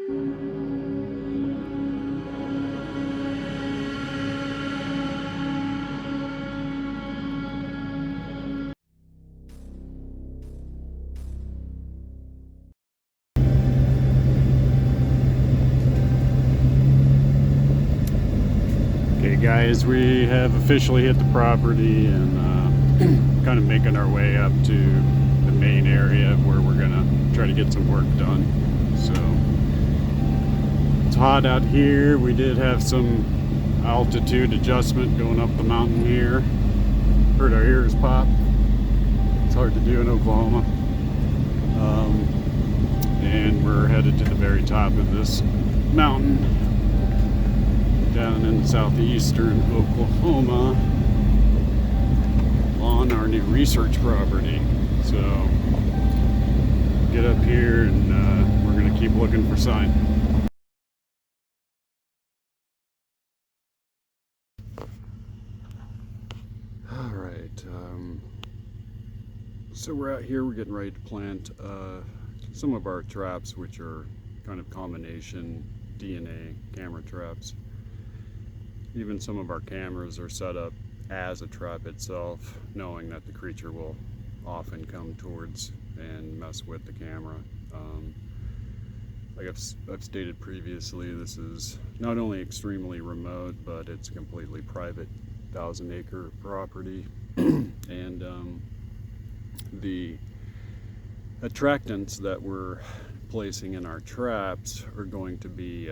Okay guys, we have officially hit the property and kind of making our way up to the main area where we're gonna try to get some work done. So it's hot out here. We did have some altitude adjustment going up the mountain here. Heard our ears pop. It's hard to do in Oklahoma. And we're headed to the very top of this mountain down in southeastern Oklahoma on our new research property. So get up here and we're gonna keep looking for sign. All right, so we're out here, we're getting ready to plant some of our traps, which are kind of combination DNA camera traps. Even some of our cameras are set up as a trap itself, knowing that the creature will often come towards and mess with the camera. Like I've stated previously, this is not only extremely remote, but it's a completely private 1,000-acre property. And the attractants that we're placing in our traps are going to be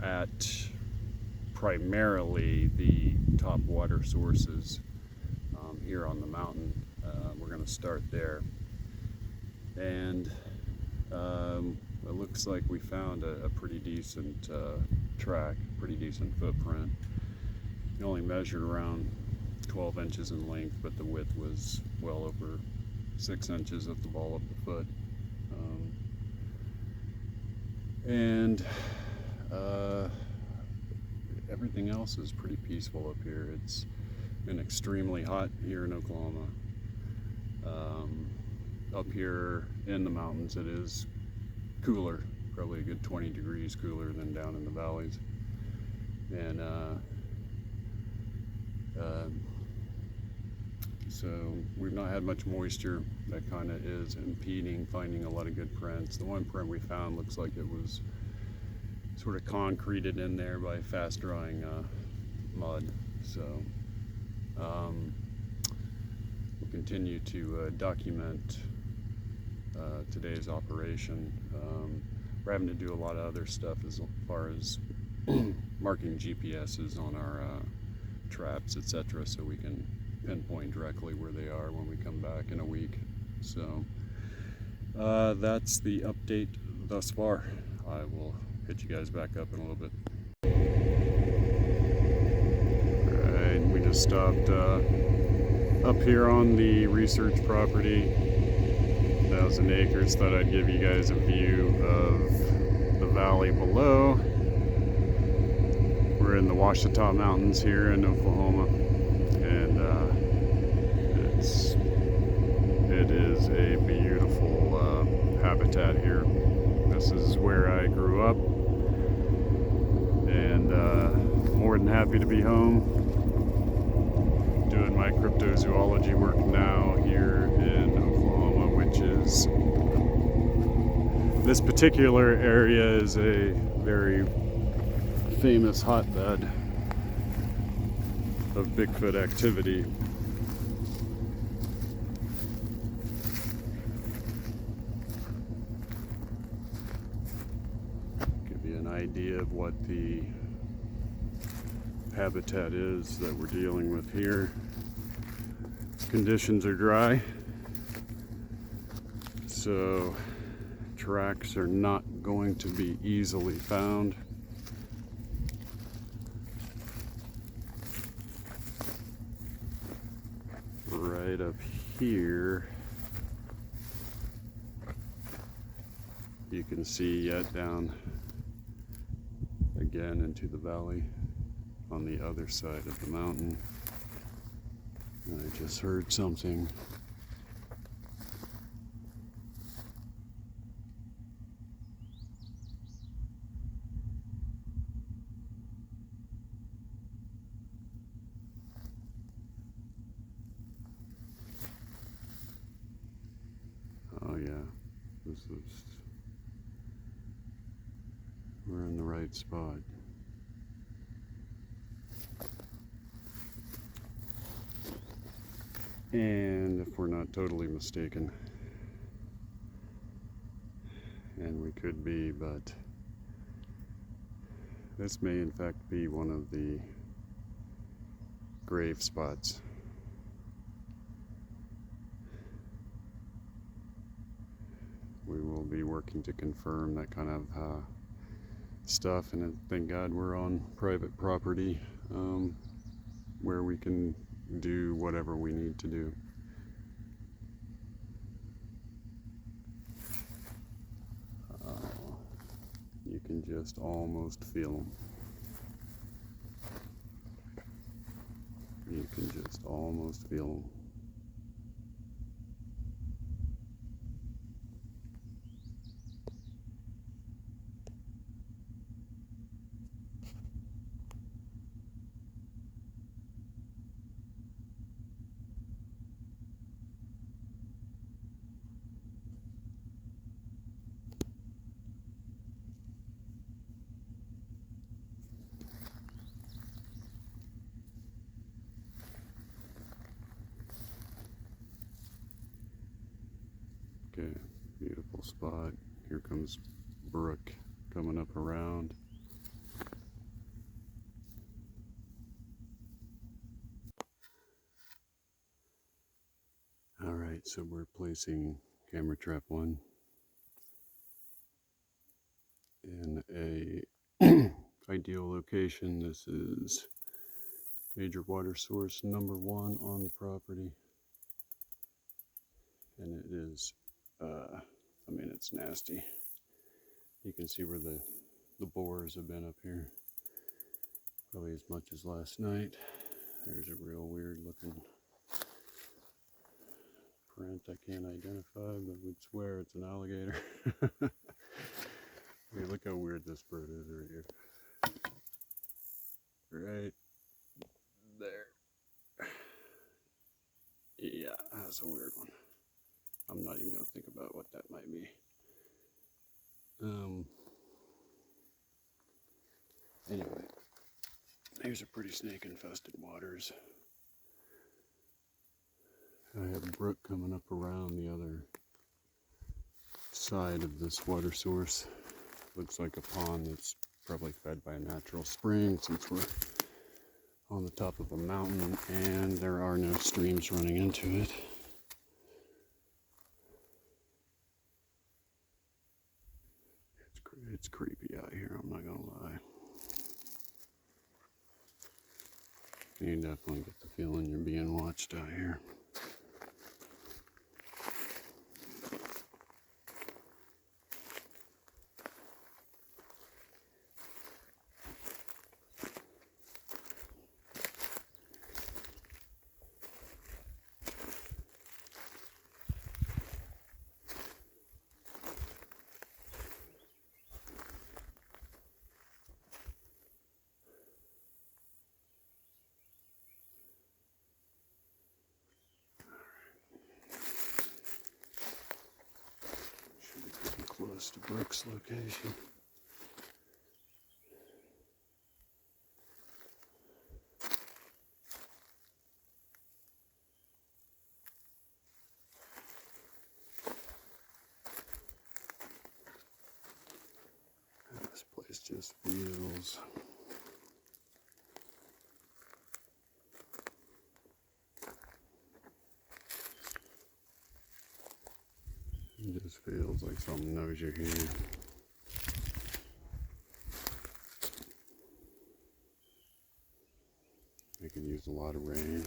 at primarily the top water sources here on the mountain. We're going to start there, and it looks like we found a pretty decent track, pretty decent footprint. It only measured around 12 inches in length, but the width was well over 6 inches at the ball of the foot. And everything else is pretty peaceful up here. It's been extremely hot here in Oklahoma. Up here in the mountains it is cooler, probably a good 20 degrees cooler than down in the valleys. And so we've not had much moisture. That kind of is impeding finding a lot of good prints. The one print we found looks like it was sort of concreted in there by fast drying mud. So we'll continue to document today's operation. We're having to do a lot of other stuff as far as marking GPSs on our traps, etc., so we can pinpoint directly where they are when we come back in a week. So that's the update thus far. I will hit you guys back up in a little bit. Alright, we just stopped up here on the research property, 1,000 acres. Thought I'd give you guys a view of the valley below. We're in the Ouachita Mountains here in Oklahoma, and it is a beautiful habitat here. This is where I grew up, and more than happy to be home doing my cryptozoology work now here in Oklahoma, which is, this particular area is a very famous hotbed of Bigfoot activity. Give you an idea of what the habitat is that we're dealing with here. Conditions are dry, so tracks are not going to be easily found. Right up here, you can see yet down again into the valley on the other side of the mountain. And I just heard something. closest. We're in the right spot. And if we're not totally mistaken, and we could be, but this may in fact be one of the grave spots. We will be working to confirm that kind of stuff, and thank God we're on private property where we can do whatever we need to do. You can just almost feel them. You can just almost feel them. Okay, beautiful spot. Here comes Brook coming up around. Alright, so we're placing camera trap 1 in a ideal location. This is major water source number 1 on the property. And it is, I mean, it's nasty. You can see where the boars have been up here. Probably as much as last night. There's a real weird looking print I can't identify, but would swear it's an alligator. Hey, look how weird this bird is right here. Right there. Yeah, that's a weird one. I'm not even going to think about what that might be. Anyway, these are pretty snake-infested waters. I have a brook coming up around the other side of this water source. Looks like a pond that's probably fed by a natural spring, since we're on the top of a mountain and there are no streams running into it. It's creepy out here, I'm not gonna lie. You definitely get the feeling you're being watched out here. Close to Brook's location. This place just feels like something knows you're here. We could use a lot of rain.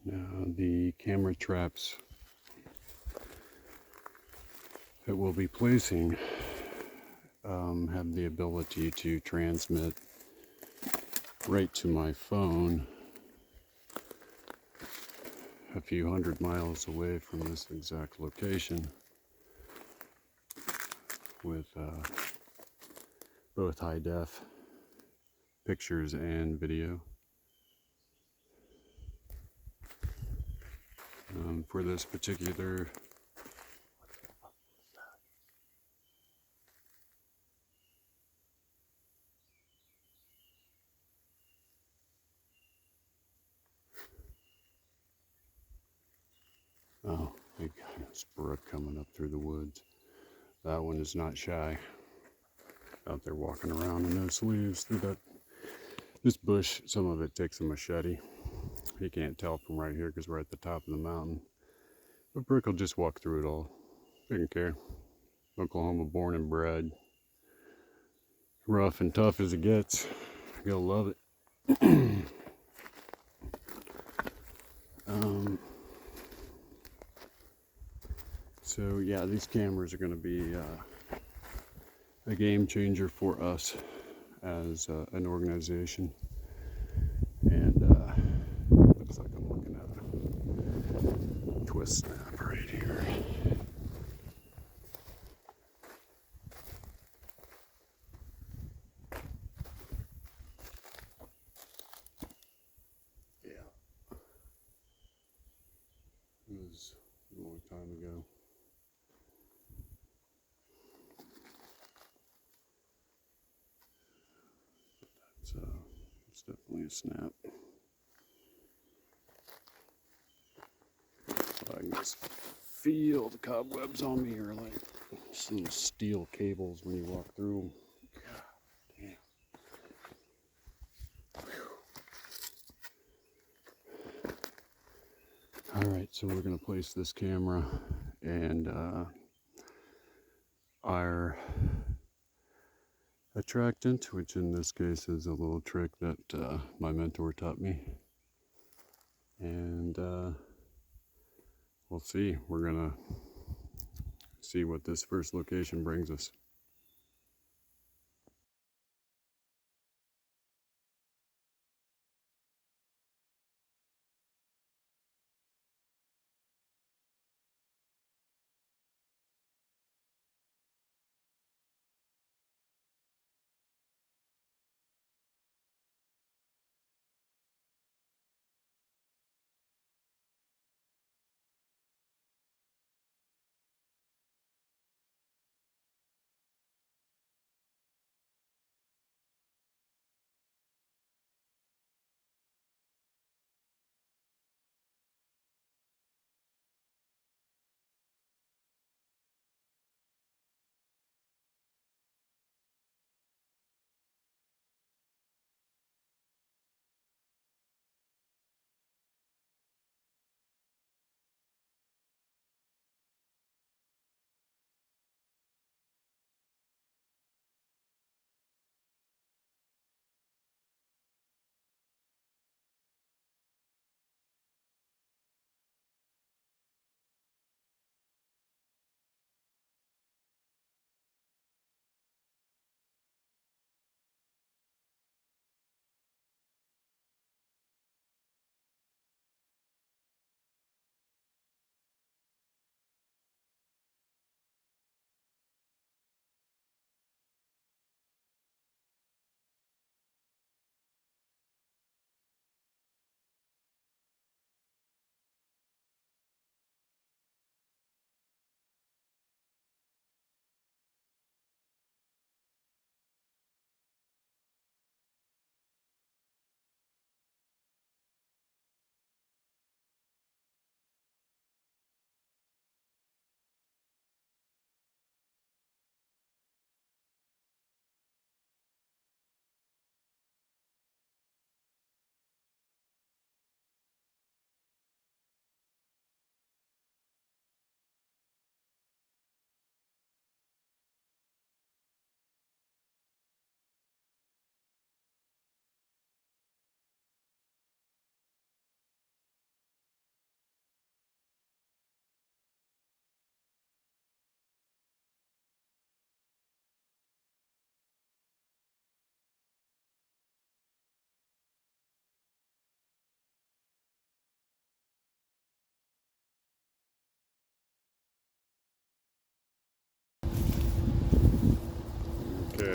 Now the camera traps that we'll be placing have the ability to transmit right to my phone a few hundred miles away from this exact location with both high def pictures and video. For this particular oh, big brook coming up through the woods. That one is not shy. Out there walking around in those leaves through that. This bush, some of it takes a machete. You can't tell from right here because we're at the top of the mountain. But Brick will just walk through it all. Doesn't care. Oklahoma born and bred. Rough and tough as it gets. You'll love it. So yeah, these cameras are going to be a game changer for us as an organization. And looks like I'm looking at a twist snap right here. Yeah. It was a long time ago. It's definitely a snap. I can just feel the cobwebs on me, or like some steel cables when you walk through them. God damn. All right, so we're gonna place this camera and our attractant, which in this case is a little trick that my mentor taught me. And we'll see. We're gonna see what this first location brings us.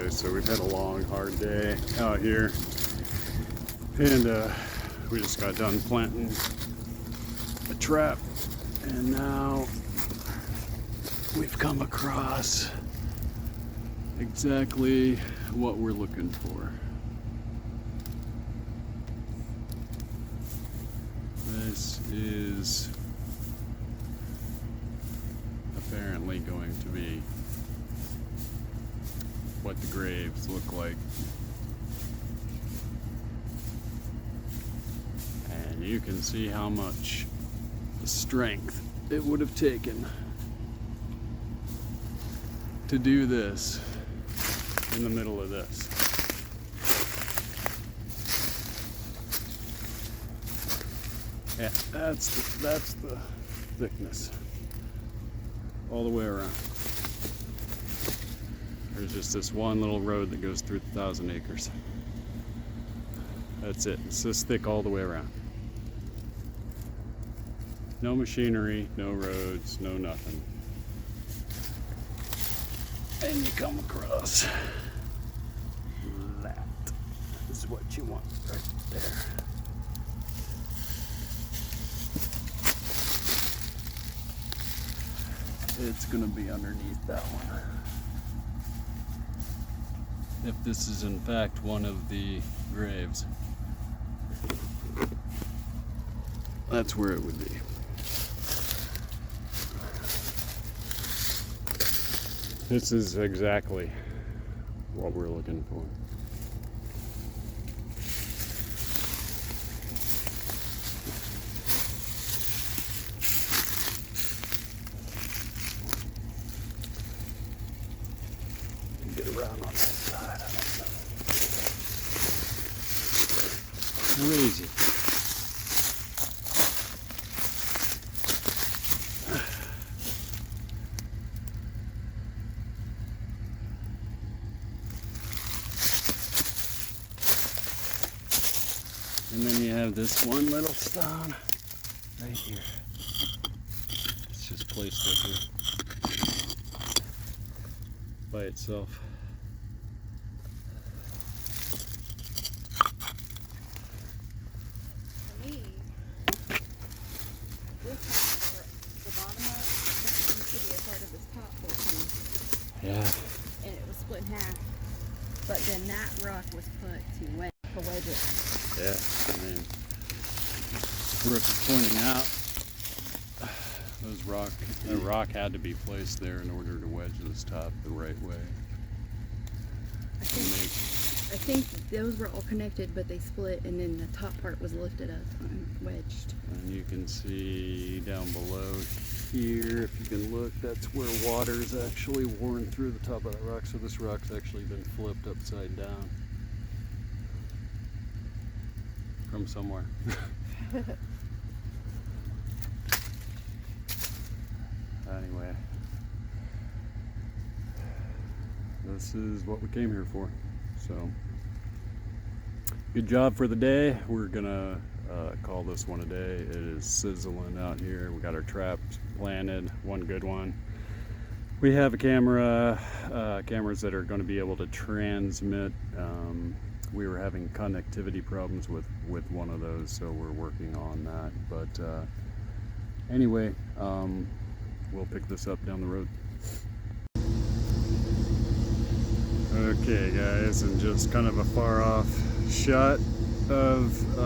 guys, so we've had a long, hard day out here, and we just got done planting a trap, and now we've come across exactly what we're looking for. This is apparently going to be what the graves look like. And you can see how much strength it would have taken to do this in the middle of this. Yeah, that's the thickness all the way around. There's just this one little road that goes through 1,000 acres. That's it. It's this thick all the way around. No machinery, no roads, no nothing. And you come across that is what you want right there. It's gonna be underneath that one. If this is in fact one of the graves, that's where it would be. This is exactly what we're looking for. Get around on that side. Crazy. And then you have this one little stone right here. It's just placed up here by itself. For me, this one, the bottom of it seems to be a part of this top portion. Yeah. And it was split in half. But then that rock was put to wedge it. Yeah, I mean, worth pointing out, that rock had to be placed there in order to wedge this top the right way. I think those were all connected, but they split, and then the top part was lifted up and wedged. And you can see down below here, if you can look, that's where water's actually worn through the top of that rock. So this rock's actually been flipped upside down from somewhere. Anyway, this is what we came here for. So, good job for the day. We're gonna call this one a day. It is sizzling out here. We got our traps planted, one good one. We have a cameras that are going to be able to transmit. We were having connectivity problems with one of those, so we're working on that. But anyway, we'll pick this up down the road. Okay guys, and just kind of a far off shot of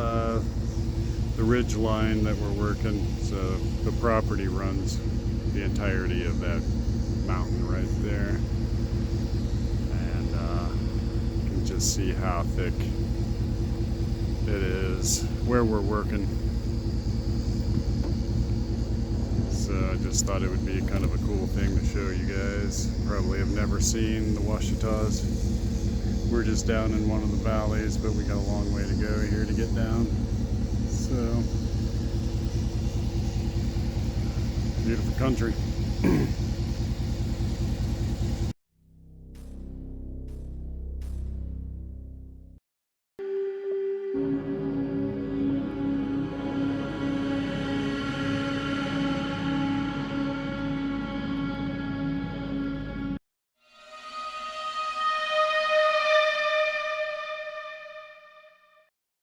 the ridge line that we're working. So the property runs the entirety of that mountain right there, and you can just see how thick it is where we're working. So I just thought it would be kind of a cool thing to show you guys. Probably have never seen the Ouachitas. We're just down in one of the valleys, but we got a long way to go here to get down. So, beautiful country.